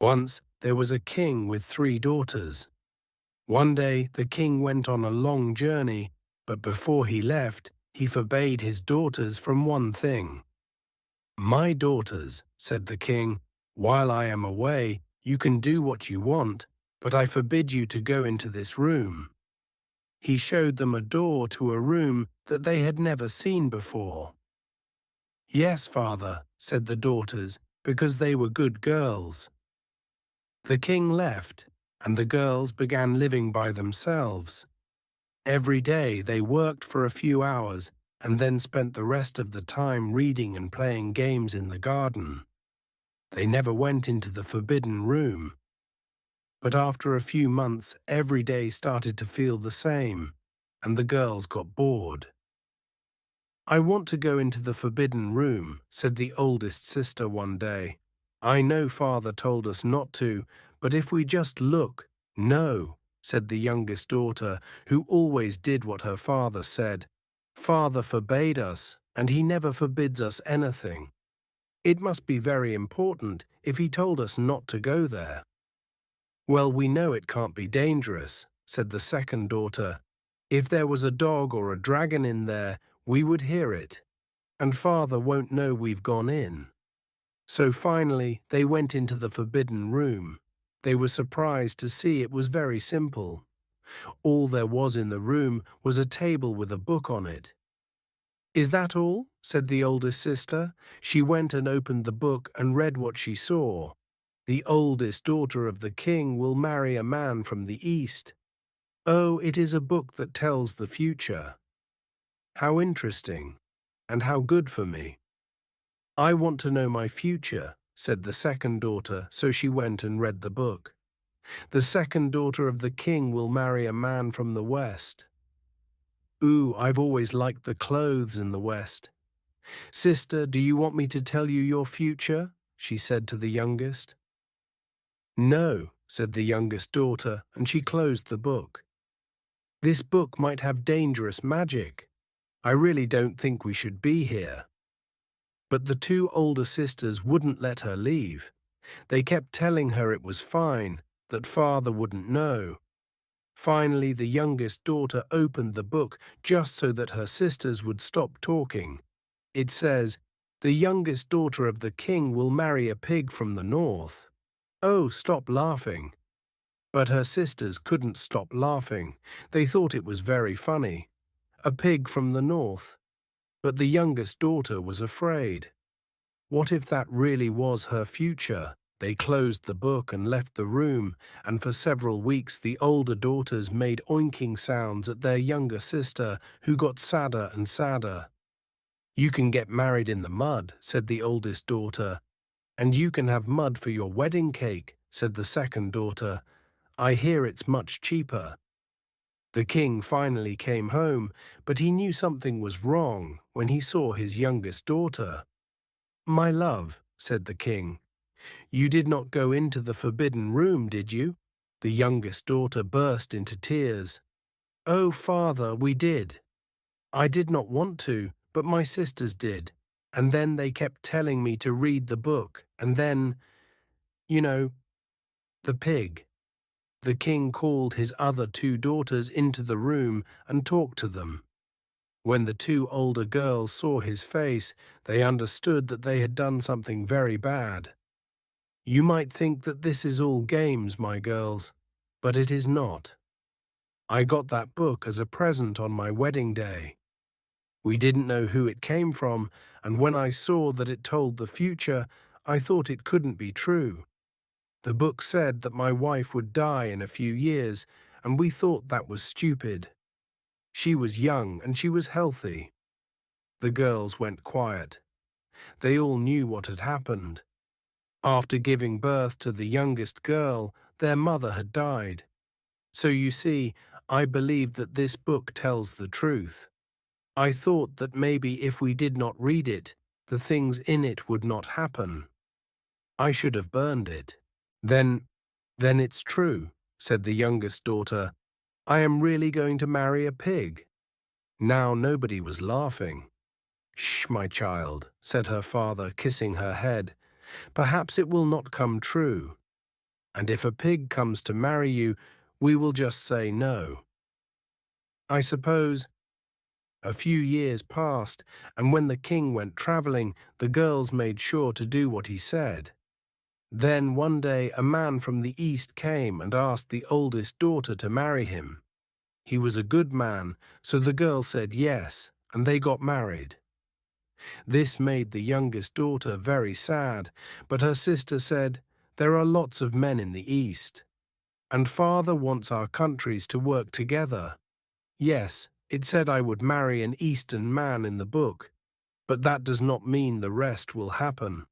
Once there was a king with 3 daughters. One day the king went on a long journey, but before he left, he forbade his daughters from one thing. "My daughters," said the king, "while I am away, you can do what you want, but I forbid you to go into this room." He showed them a door to a room that they had never seen before. "Yes, father," said the daughters, because they were good girls. The king left, and the girls began living by themselves. Every day they worked for a few hours and then spent the rest of the time reading and playing games in the garden. They never went into the forbidden room. But after a few months, every day started to feel the same, and the girls got bored. "I want to go into the forbidden room," said the oldest sister one day. "I know father told us not to, but if we just look—" "No," said the youngest daughter, who always did what her father said. "Father forbade us, and he never forbids us anything. It must be very important if he told us not to go there." "Well, we know it can't be dangerous," said the second daughter. "If there was a dog or a dragon in there, we would hear it, and father won't know we've gone in." So finally they went into the forbidden room. They were surprised to see it was very simple. All there was in the room was a table with a book on it. "Is that all?" said the oldest sister. She went and opened the book and read what she saw. "The oldest daughter of the king will marry a man from the east." "Oh, it is a book that tells the future." "How interesting, and how good for me." "I want to know my future," said the second daughter, so she went and read the book. "The second daughter of the king will marry a man from the west." "Ooh, I've always liked the clothes in the west." "Sister, do you want me to tell you your future?" she said to the youngest. "No," said the youngest daughter, and she closed the book. "This book might have dangerous magic. I really don't think we should be here." But the 2 older sisters wouldn't let her leave. They kept telling her it was fine, that father wouldn't know. Finally, the youngest daughter opened the book just so that her sisters would stop talking. It says, "The youngest daughter of the king will marry a pig from the north." "Oh, stop laughing." But her sisters couldn't stop laughing. They thought it was very funny. A pig from the north. But the youngest daughter was afraid. What if that really was her future? They closed the book and left the room, and for several weeks the older daughters made oinking sounds at their younger sister, who got sadder and sadder. "You can get married in the mud," said the oldest daughter. "And you can have mud for your wedding cake," said the second daughter. "I hear it's much cheaper." The king finally came home, but he knew something was wrong when he saw his youngest daughter. "My love," said the king, "you did not go into the forbidden room, did you?" The youngest daughter burst into tears. "Oh, father, we did. I did not want to, but my sisters did. And then they kept telling me to read the book, and then, you know, the pig." The king called his other 2 daughters into the room and talked to them. When the 2 older girls saw his face, they understood that they had done something very bad. "You might think that this is all games, my girls, but it is not. I got that book as a present on my wedding day. We didn't know who it came from, and when I saw that it told the future, I thought it couldn't be true. The book said that my wife would die in a few years, and we thought that was stupid. She was young and she was healthy." The girls went quiet. They all knew what had happened. After giving birth to the youngest girl, their mother had died. So you see, I believed that this book tells the truth. I thought that maybe if we did not read it, the things in it would not happen. I should have burned it. Then, then it's true," said the youngest daughter. "I am really going to marry a pig." Now nobody was laughing. "Shh, my child," said her father, kissing her head. "Perhaps it will not come true." and if a pig comes to marry you, we will just say no. I suppose a few years passed, and when the king went traveling, the girls made sure to do what he said. Then one day a man from the east came and asked the oldest daughter to marry him. He was a good man, so the girl said yes, and they got married. This made the youngest daughter very sad, but her sister said, "There are lots of men in the east, and father wants our countries to work together." Yes, it said I would marry an eastern man in the book, but that does not mean the rest will happen.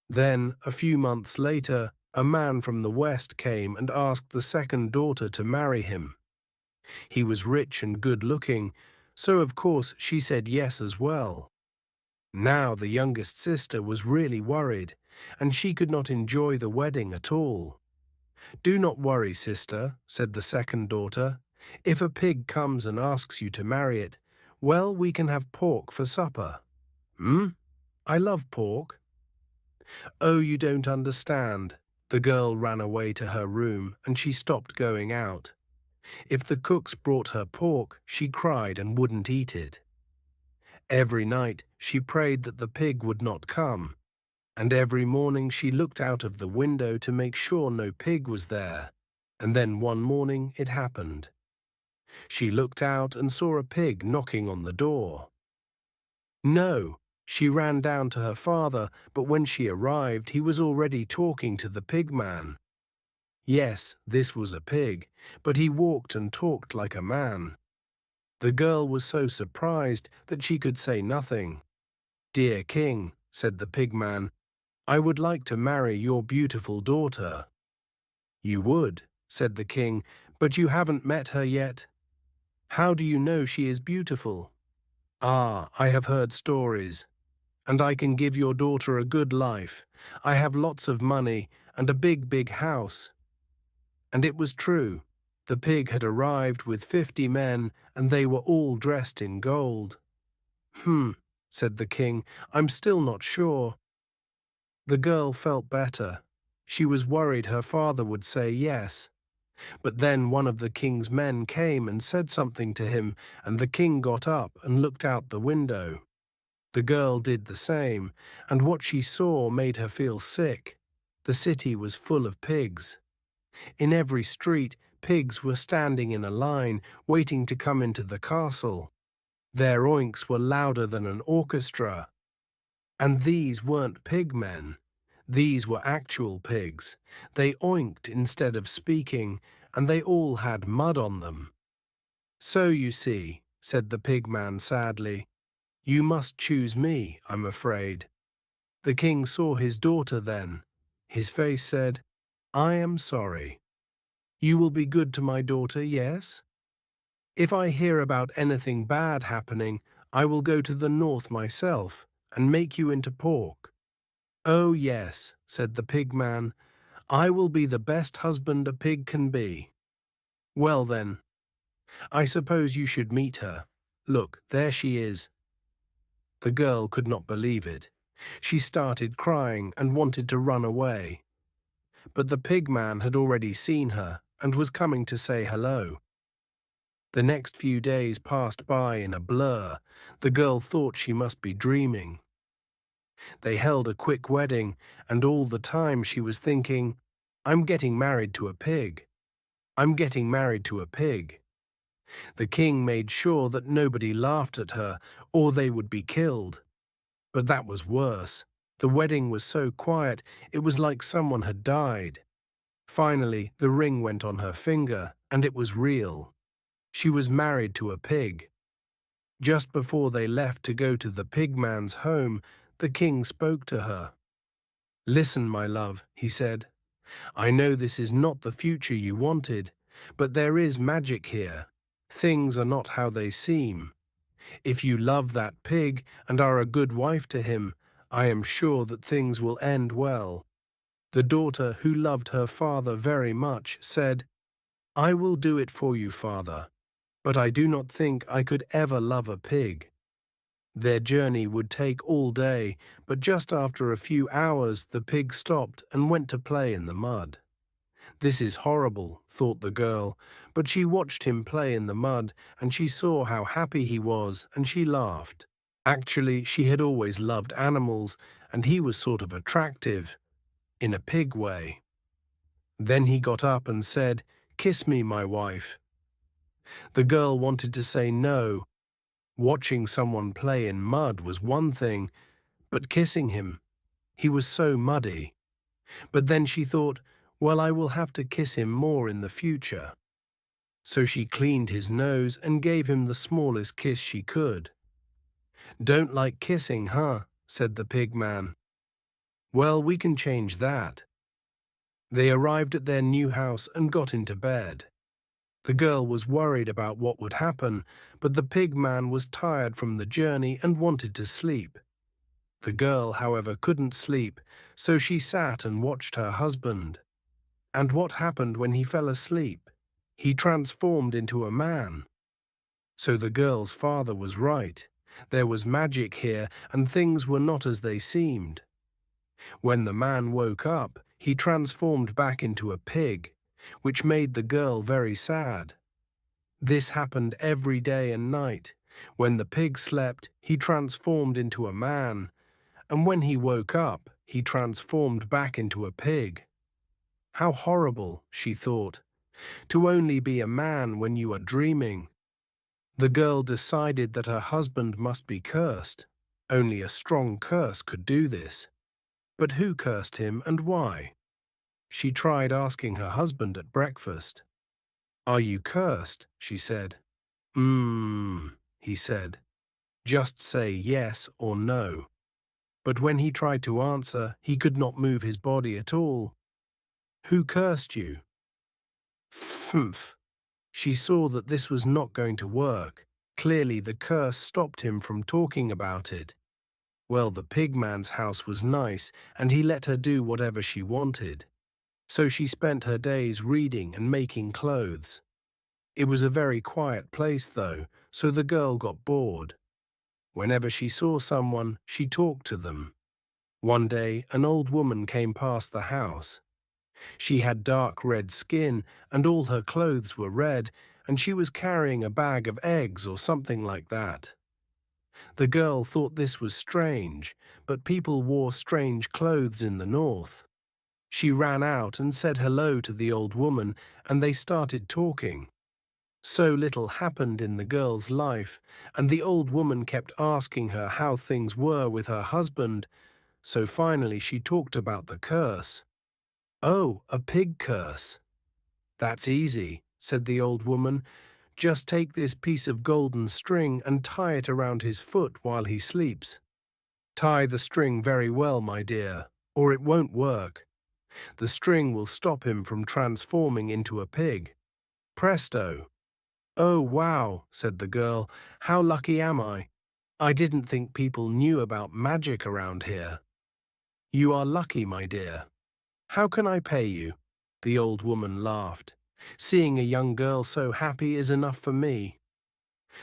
Then, a few months later, a man from the west came and asked the second daughter to marry him. He was rich and good-looking, so of course she said yes as well. Now the youngest sister was really worried, and she could not enjoy the wedding at all. "Do not worry, sister," said the second daughter. "If a pig comes and asks you to marry it, well, we can have pork for supper." "Hmm? I love pork." "Oh, you don't understand." The girl ran away to her room, and she stopped going out. If the cooks brought her pork, she cried and wouldn't eat it. Every night she prayed that the pig would not come, and every morning she looked out of the window to make sure no pig was there. And then one morning it happened. She looked out and saw a pig knocking on the door. No, she ran down to her father, but when she arrived, he was already talking to the pig man. Yes, this was a pig, but he walked and talked like a man. The girl was so surprised that she could say nothing. "Dear king," said the pig man, "I would like to marry your beautiful daughter." "You would," said the king, "but you haven't met her yet." "How do you know she is beautiful?" "Ah, I have heard stories. And I can give your daughter a good life. I have lots of money and a big house." And it was true. The pig had arrived with 50 men, and they were all dressed in gold. Said the king, "I'm still not sure." The girl felt better. She was worried her father would say yes. But then one of the king's men came and said something to him, and the king got up and looked out the window. The girl did the same, and what she saw made her feel sick. The city was full of pigs. In every street, pigs were standing in a line, waiting to come into the castle. Their oinks were louder than an orchestra. And these weren't pig men. These were actual pigs. They oinked instead of speaking, and they all had mud on them. "So you see," said the pig man sadly, "you must choose me, I'm afraid." The king saw his daughter then. His face said, "I am sorry. You will be good to my daughter, yes? If I hear about anything bad happening, I will go to the north myself and make you into pork." "Oh, yes," said the pig man, "I will be the best husband a pig can be." "Well then, I suppose you should meet her. Look, there she is." The girl could not believe it. She started crying and wanted to run away. But the pig man had already seen her and was coming to say hello. The next few days passed by in a blur. The girl thought she must be dreaming. They held a quick wedding, and all the time she was thinking, "I'm getting married to a pig. I'm getting married to a pig." The king made sure that nobody laughed at her, or they would be killed. But that was worse. The wedding was so quiet, it was like someone had died. Finally, the ring went on her finger, and it was real. She was married to a pig. Just before they left to go to the pig man's home, the king spoke to her. "Listen, my love," he said. "I know this is not the future you wanted, but there is magic here. Things are not how they seem. If you love that pig and are a good wife to him, I am sure that things will end well." The daughter, who loved her father very much, said, "I will do it for you, father, but I do not think I could ever love a pig." Their journey would take all day, but just after a few hours the pig stopped and went to play in the mud. This is horrible, thought the girl, but she watched him play in the mud and she saw how happy he was and she laughed. Actually, she had always loved animals and he was sort of attractive, in a pig way. Then he got up and said, "Kiss me, my wife." The girl wanted to say no. Watching someone play in mud was one thing, but kissing him, he was so muddy. But then she thought, well, I will have to kiss him more in the future. So she cleaned his nose and gave him the smallest kiss she could. "Don't like kissing, huh?" said the pig man. "Well, we can change that." They arrived at their new house and got into bed. The girl was worried about what would happen, but the pig man was tired from the journey and wanted to sleep. The girl, however, couldn't sleep, so she sat and watched her husband. And what happened when he fell asleep? He transformed into a man. So the girl's father was right. There was magic here, and things were not as they seemed. When the man woke up, he transformed back into a pig, which made the girl very sad. This happened every day and night. When the pig slept, he transformed into a man, and when he woke up, he transformed back into a pig. How horrible, she thought, to only be a man when you are dreaming. The girl decided that her husband must be cursed. Only a strong curse could do this. But who cursed him and why? She tried asking her husband at breakfast. "Are you cursed?" she said. He said. "Just say yes or no." But when he tried to answer, he could not move his body at all. "Who cursed you?" "Pfft." She saw that this was not going to work. Clearly the curse stopped him from talking about it. Well, the pigman's house was nice, and he let her do whatever she wanted. So she spent her days reading and making clothes. It was a very quiet place, though, so the girl got bored. Whenever she saw someone, she talked to them. One day, an old woman came past the house. She had dark red skin, and all her clothes were red, and she was carrying a bag of eggs or something like that. The girl thought this was strange, but people wore strange clothes in the north. She ran out and said hello to the old woman, and they started talking. So little happened in the girl's life, and the old woman kept asking her how things were with her husband, so finally she talked about the curse. "Oh, a pig curse." "That's easy," said the old woman. "Just take this piece of golden string and tie it around his foot while he sleeps. Tie the string very well, my dear, or it won't work. The string will stop him from transforming into a pig. Presto!" "Oh, wow," said the girl. "How lucky am I? I didn't think people knew about magic around here." "You are lucky, my dear. How can I pay you?" The old woman laughed. "Seeing a young girl so happy is enough for me."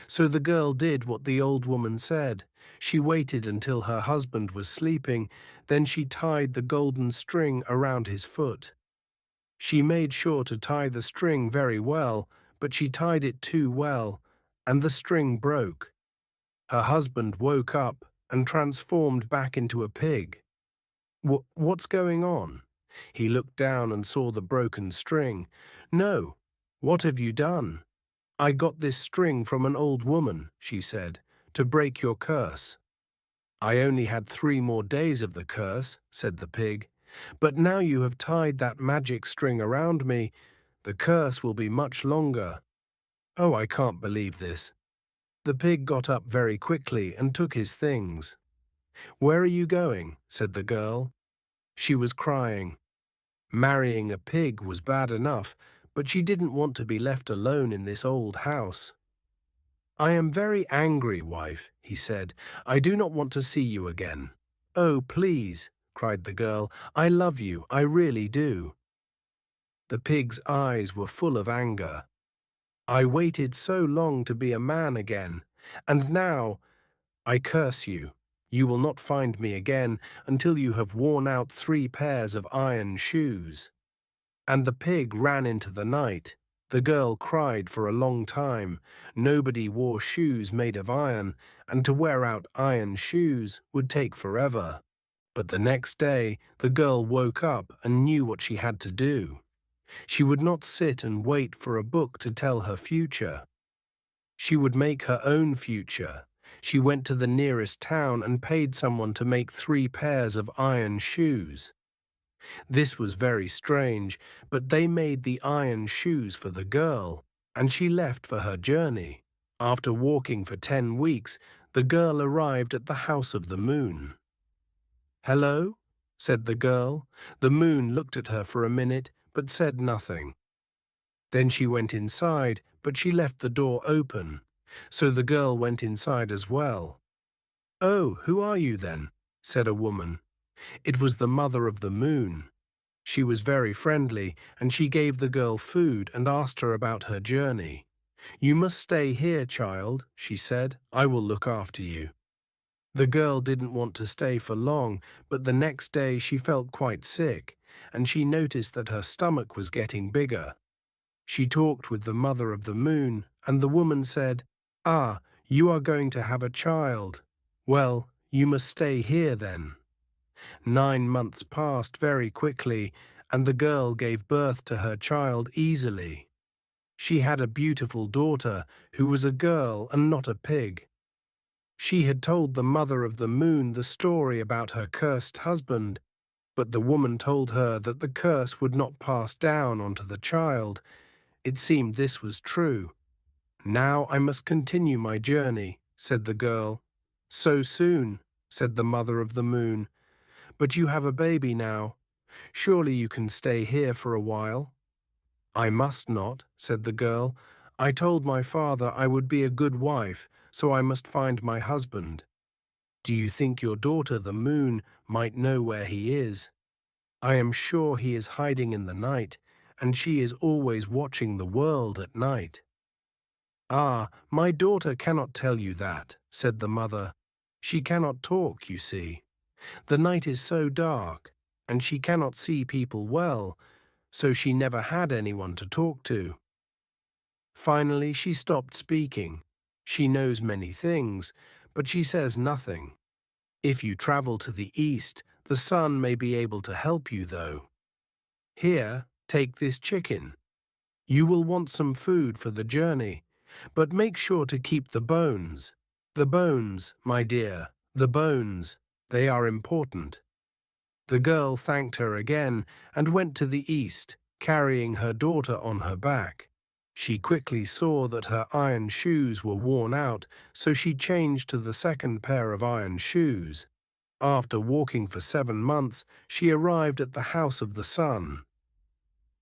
So the girl did what the old woman said. She waited until her husband was sleeping, then she tied the golden string around his foot. She made sure to tie the string very well, but she tied it too well, and the string broke. Her husband woke up and transformed back into a pig. What's going on?" He looked down and saw the broken string. "No, what have you done?" "I got this string from an old woman," she said, "to break your curse." "I only had 3 more days of the curse," said the pig. "But now you have tied that magic string around me, the curse will be much longer." "Oh, I can't believe this." The pig got up very quickly and took his things. "Where are you going?" said the girl. She was crying. Marrying a pig was bad enough, but she didn't want to be left alone in this old house. "I am very angry, wife," he said. "I do not want to see you again." "Oh, please," cried the girl. "I love you, I really do." The pig's eyes were full of anger. "I waited so long to be a man again, and now I curse you. You will not find me again until you have worn out 3 pairs of iron shoes." and the pig ran into the night. The girl cried for a long time. Nobody wore shoes made of iron, and to wear out iron shoes would take forever. But the next day, the girl woke up and knew what she had to do. She would not sit and wait for a book to tell her future. She would make her own future. She went to the nearest town and paid someone to make 3 pairs of iron shoes. This was very strange, but they made the iron shoes for the girl, and she left for her journey. After walking for 10 weeks, the girl arrived at the house of the moon. "Hello?" said the girl. The moon looked at her for a minute, but said nothing. Then she went inside, but she left the door open. So the girl went inside as well. "Oh, who are you then?" said a woman. It was the mother of the moon. She was very friendly, and she gave the girl food and asked her about her journey. "You must stay here, child," she said. "I will look after you." The girl didn't want to stay for long, but the next day she felt quite sick, and she noticed that her stomach was getting bigger. She talked with the mother of the moon, and the woman said, "Ah, you are going to have a child. Well, you must stay here then." 9 months passed very quickly, and the girl gave birth to her child easily. She had a beautiful daughter who was a girl and not a pig. She had told the mother of the moon the story about her cursed husband, but the woman told her that the curse would not pass down onto the child. It seemed this was true. "Now I must continue my journey," said the girl. "So soon," said the mother of the moon. "But you have a baby now. Surely you can stay here for a while." "I must not," said the girl. "I told my father I would be a good wife, so I must find my husband. Do you think your daughter, the moon, might know where he is? I am sure he is hiding in the night, and she is always watching the world at night." "Ah, my daughter cannot tell you that," said the mother. "She cannot talk, you see. The night is so dark, and she cannot see people well, so she never had anyone to talk to." Finally, she stopped speaking. She knows many things, but she says nothing. If you travel to the east, the sun may be able to help you, though. "Here, take this chicken. You will want some food for the journey, but make sure to keep the bones. The bones, my dear, the bones, they are important." The girl thanked her again and went to the east, carrying her daughter on her back. She quickly saw that her iron shoes were worn out, so she changed to the second pair of iron shoes. After walking for 7 months, she arrived at the house of the sun.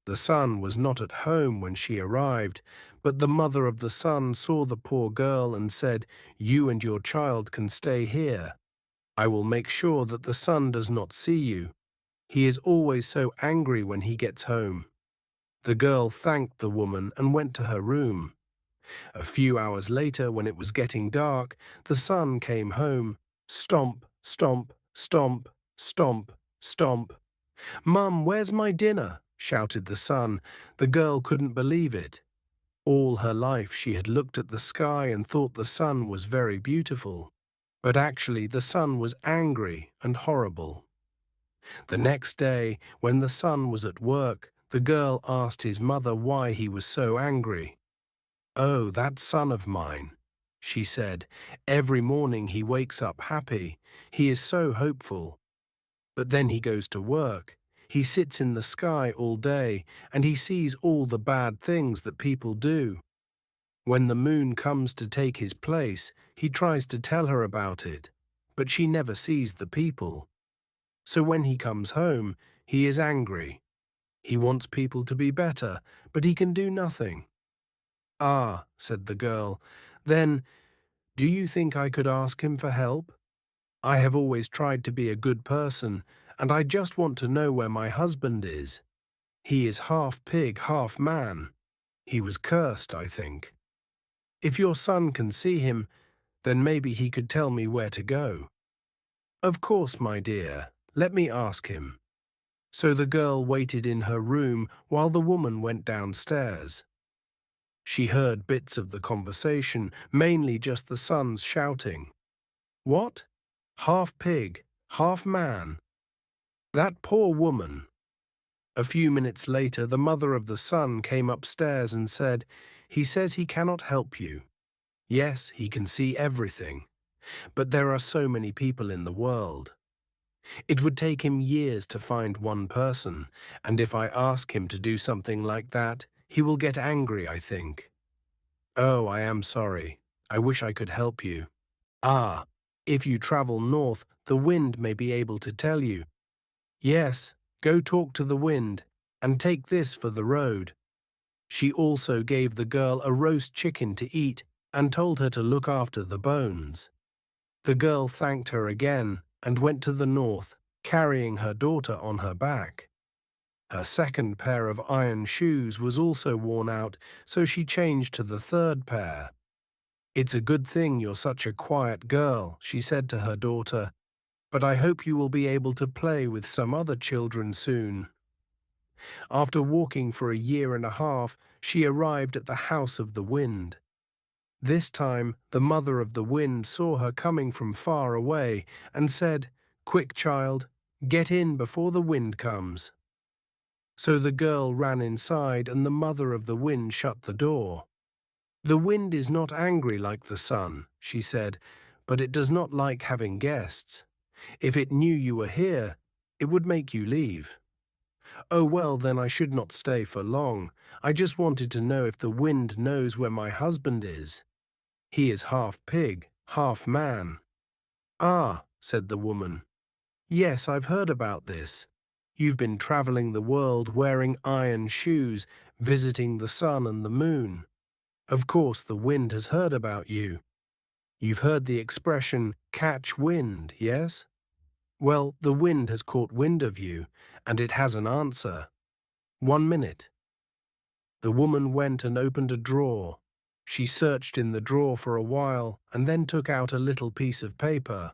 The sun was not at home when she arrived, but the mother of the sun saw the poor girl and said, "You and your child can stay here. I will make sure that the sun does not see you. He is always so angry when he gets home." The girl thanked the woman and went to her room. A few hours later, when it was getting dark, the sun came home. Stomp, stomp, stomp, stomp, stomp. "Mum, where's my dinner?" shouted the sun. The girl couldn't believe it. All her life she had looked at the sky and thought the sun was very beautiful. But actually the sun was angry and horrible. The next day, when the sun was at work, the girl asked his mother why he was so angry. "Oh, that son of mine," she said. "Every morning he wakes up happy. He is so hopeful. But then he goes to work. He sits in the sky all day, and he sees all the bad things that people do. When the moon comes to take his place, he tries to tell her about it, but she never sees the people. So when he comes home, he is angry. He wants people to be better, but he can do nothing." "Ah," said the girl, "then do you think I could ask him for help? I have always tried to be a good person, and I just want to know where my husband is. He is half pig, half man. He was cursed, I think. If your son can see him, then maybe he could tell me where to go." "Of course, my dear. Let me ask him." So the girl waited in her room while the woman went downstairs. She heard bits of the conversation, mainly just the sons shouting. What? Half pig, half man. That poor woman. A few minutes later, the mother of the son came upstairs and said, "He says he cannot help you. Yes, he can see everything, but there are so many people in the world. It would take him years to find one person, and if I ask him to do something like that, he will get angry, I think. Oh, I am sorry. I wish I could help you. Ah, if you travel north, the wind may be able to tell you. Yes, go talk to the wind, and take this for the road." She also gave the girl a roast chicken to eat and told her to look after the bones. The girl thanked her again and went to the north, carrying her daughter on her back. Her second pair of iron shoes was also worn out, so she changed to the third pair. "It's a good thing you're such a quiet girl," she said to her daughter, "but I hope you will be able to play with some other children soon." After walking for a year and a half, she arrived at the House of the Wind. This time, the mother of the wind saw her coming from far away and said, "Quick, child, get in before the wind comes." So the girl ran inside and the mother of the wind shut the door. "The wind is not angry like the sun," she said, "but it does not like having guests. If it knew you were here, it would make you leave." "Oh, well, then I should not stay for long. I just wanted to know if the wind knows where my husband is. He is half pig, half man." "Ah," said the woman. "Yes, I've heard about this. You've been traveling the world wearing iron shoes, visiting the sun and the moon. Of course, the wind has heard about you. You've heard the expression, 'catch wind,' yes? Well, the wind has caught wind of you, and it has an answer. 1 minute." The woman went and opened a drawer. She searched in the drawer for a while and then took out a little piece of paper.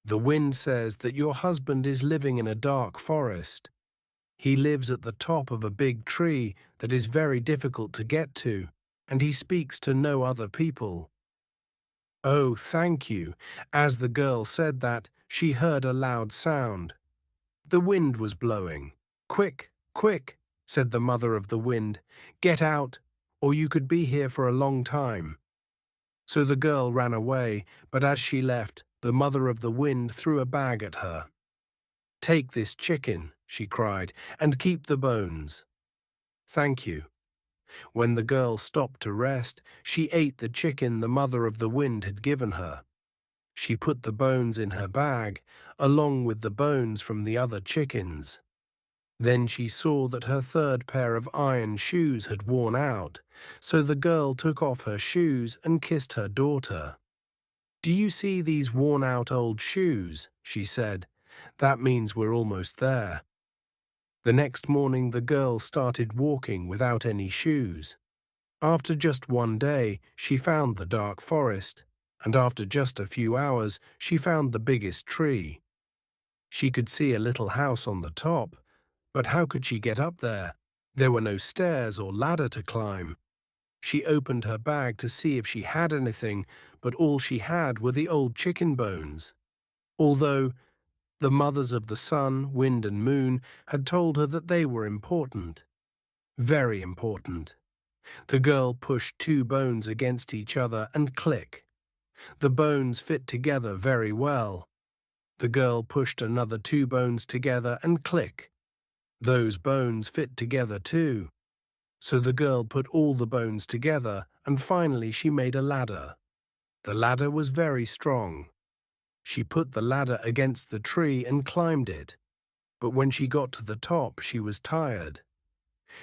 "The wind says that your husband is living in a dark forest. He lives at the top of a big tree that is very difficult to get to, and he speaks to no other people." "Oh, thank you." As the girl said that, she heard a loud sound. The wind was blowing. "Quick, quick," said the mother of the wind. "Get out, or you could be here for a long time." So the girl ran away, but as she left, the mother of the wind threw a bag at her. "Take this chicken," she cried, "and keep the bones." "Thank you." When the girl stopped to rest, she ate the chicken the mother of the wind had given her. She put the bones in her bag, along with the bones from the other chickens. Then she saw that her third pair of iron shoes had worn out, so the girl took off her shoes and kissed her daughter. "Do you see these worn-out old shoes?" she said. "That means we're almost there." The next morning the girl started walking without any shoes. After just 1 day, she found the dark forest, and after just a few hours, she found the biggest tree. She could see a little house on the top, but how could she get up there? There were no stairs or ladder to climb. She opened her bag to see if she had anything, but all she had were the old chicken bones. Although the mothers of the sun, wind, and moon had told her that they were important. Very important. The girl pushed two bones against each other and click. The bones fit together very well. The girl pushed another two bones together and click. Those bones fit together too. So the girl put all the bones together and finally she made a ladder. The ladder was very strong. She put the ladder against the tree and climbed it. But when she got to the top, she was tired.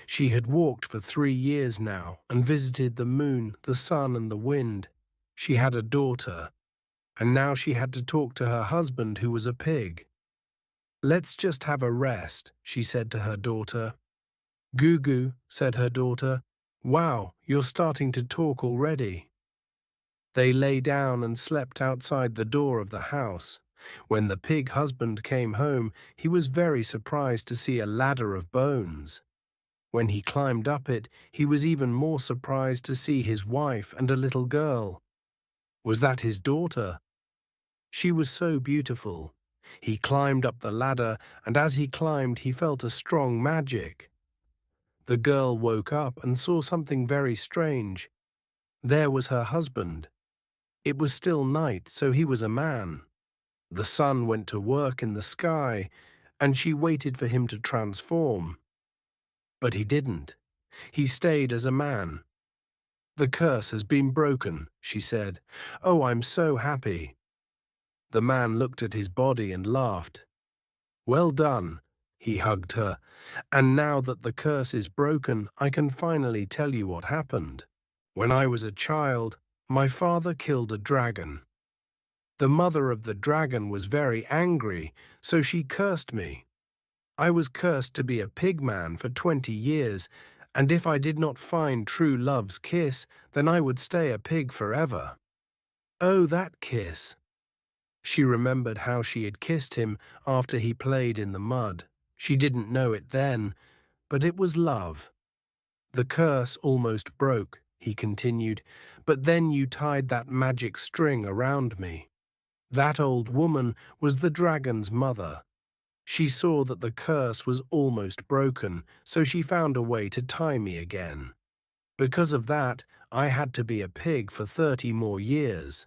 She had walked for 3 years now and visited the moon, the sun, and the wind. She had a daughter, and now she had to talk to her husband who was a pig. "Let's just have a rest," she said to her daughter. "Goo-goo," said her daughter. "Wow, you're starting to talk already." They lay down and slept outside the door of the house. When the pig husband came home, he was very surprised to see a ladder of bones. When he climbed up it, he was even more surprised to see his wife and a little girl. Was that his daughter? She was so beautiful. He climbed up the ladder, and as he climbed, he felt a strong magic. The girl woke up and saw something very strange. There was her husband. It was still night, so he was a man. The sun went to work in the sky, and she waited for him to transform. But he didn't. He stayed as a man. "The curse has been broken," she said. "Oh, I'm so happy." The man looked at his body and laughed. "Well done," he hugged her. "And now that the curse is broken, I can finally tell you what happened. When I was a child, my father killed a dragon. The mother of the dragon was very angry, so she cursed me. I was cursed to be a pig man for 20 years, and if I did not find true love's kiss, then I would stay a pig forever. Oh, that kiss!" She remembered how she had kissed him after he played in the mud. She didn't know it then, but it was love. "The curse almost broke," he continued, "but then you tied that magic string around me. That old woman was the dragon's mother. She saw that the curse was almost broken, so she found a way to tie me again. Because of that, I had to be a pig for 30 more years.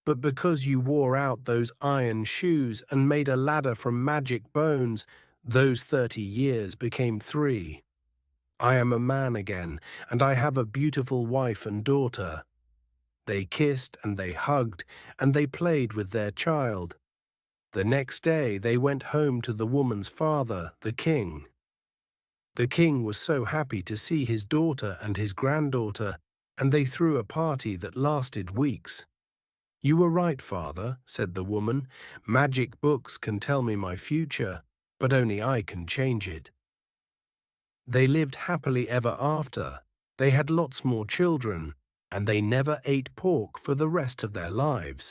But because you wore out those iron shoes and made a ladder from magic bones, those 30 years became 3. I am a man again, and I have a beautiful wife and daughter." They kissed and they hugged, and they played with their child. The next day they went home to the woman's father, the king. The king was so happy to see his daughter and his granddaughter, and they threw a party that lasted weeks. "You were right, father," said the woman. "Magic books can tell me my future, but only I can change it." They lived happily ever after. They had lots more children, and they never ate pork for the rest of their lives.